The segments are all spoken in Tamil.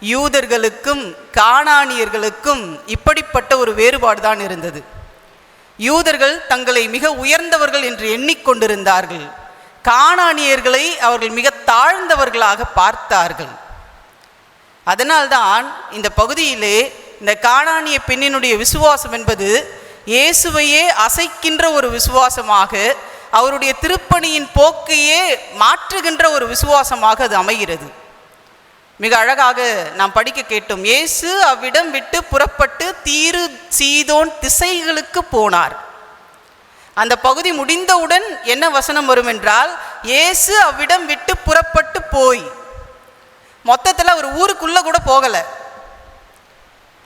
யூதர்களுக்கும் கானானியர்களுக்கும் இப்படிப்பட்ட ஒரு வேறுபாடு தான் இருந்தது. யூதர்கள் தங்களை மிக உயர்ந்தவர்கள் என்று எண்ணிக்கொண்டிருந்தார்கள். கானானியர்களை அவர்கள் மிக தாழ்ந்தவர்களாக பார்த்தார்கள். அதனால்தான் இந்த பகுதியிலே இந்த கானானிய பெண்ணினுடைய விசுவாசம் என்பது இயேசுவையே அசைக்கின்ற ஒரு விசுவாசமாக, அவருடைய திருப்பணியின் போக்கையே மாற்றுகின்ற ஒரு விசுவாசமாக அது அமைகிறது. மிக அழகாக நாம் படிக்க கேட்டோம். இயேசு அவ்விடம் விட்டு புறப்பட்டு தீரு சீதோன் திசைகளுக்கு போனார். அந்த பகுதி முடிந்தவுடன் என்ன வசனம் வரும் என்றால், இயேசு அவ்விடம் விட்டு புறப்பட்டு போய், மொத்தத்தில் அவர் ஊருக்குள்ள கூட போகலை,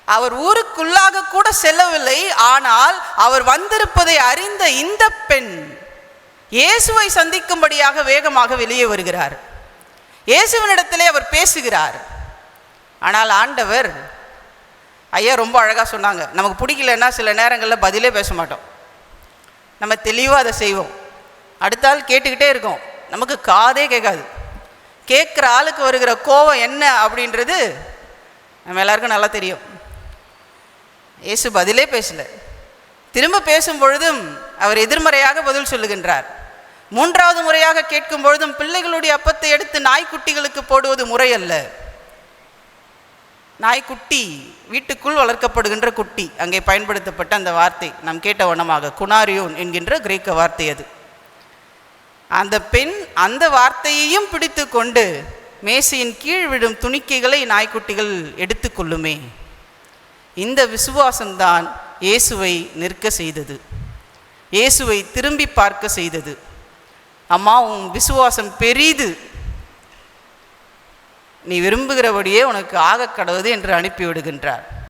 அவர் ஊருக்குள்ளாக கூட செல்லவில்லை. ஆனால் அவர் வந்திருப்பதை அறிந்த இந்த பெண் இயேசுவை சந்திக்கும்படியாக வேகமாக வெளியே வருகிறார். இயேசுவினிடத்திலே அவர் பேசுகிறார். ஆனால் ஆண்டவர், ஐயா ரொம்ப அழகாக சொன்னாங்க, நமக்கு பிடிக்கலன்னா சில நேரங்களில் பதிலே பேச மாட்டோம், நம்ம தெளிவாக அதை செய்வோம். அடுத்த ஆள் கேட்டுக்கிட்டே இருக்கோம், நமக்கு காதே கேட்காது. கேட்குற ஆளுக்கு வருகிற கோபம் என்ன அப்படின்றது நம்ம எல்லாருக்கும் நல்லா தெரியும். இயேசு பதிலே பேசலை. திரும்ப பேசும் பொழுதும் அவர் எதிர்மறையாக பதில் சொல்லுகின்றார். மூன்றாவது முறையாக கேட்கும் பொழுதும் பிள்ளைகளுடைய அப்பத்தை எடுத்து நாய்க்குட்டிகளுக்கு போடுவது முறையல்ல. நாய்க்குட்டி வீட்டுக்குள் வளர்க்கப்படுகின்ற குட்டி, அங்கே பயன்படுத்தப்பட்ட அந்த வார்த்தை நாம் கேட்ட வண்ணமாக குனாரியோன் என்கின்ற கிரேக்க வார்த்தை அது. அந்த பெண் அந்த வார்த்தையையும் பிடித்து கொண்டு மேசையின் கீழ் விடும் துணிக்கைகளை நாய்க்குட்டிகள் எடுத்து கொள்ளுமே. இந்த விசுவாசம்தான் இயேசுவை நிற்க செய்தது, இயேசுவை திரும்பி பார்க்க செய்தது. அம்மா, உன் விசுவாசம் பெரிது, நீ விரும்புகிறபடியே உனக்கு ஆக கடவுது என்று அனுப்பிவிடுகின்றார்.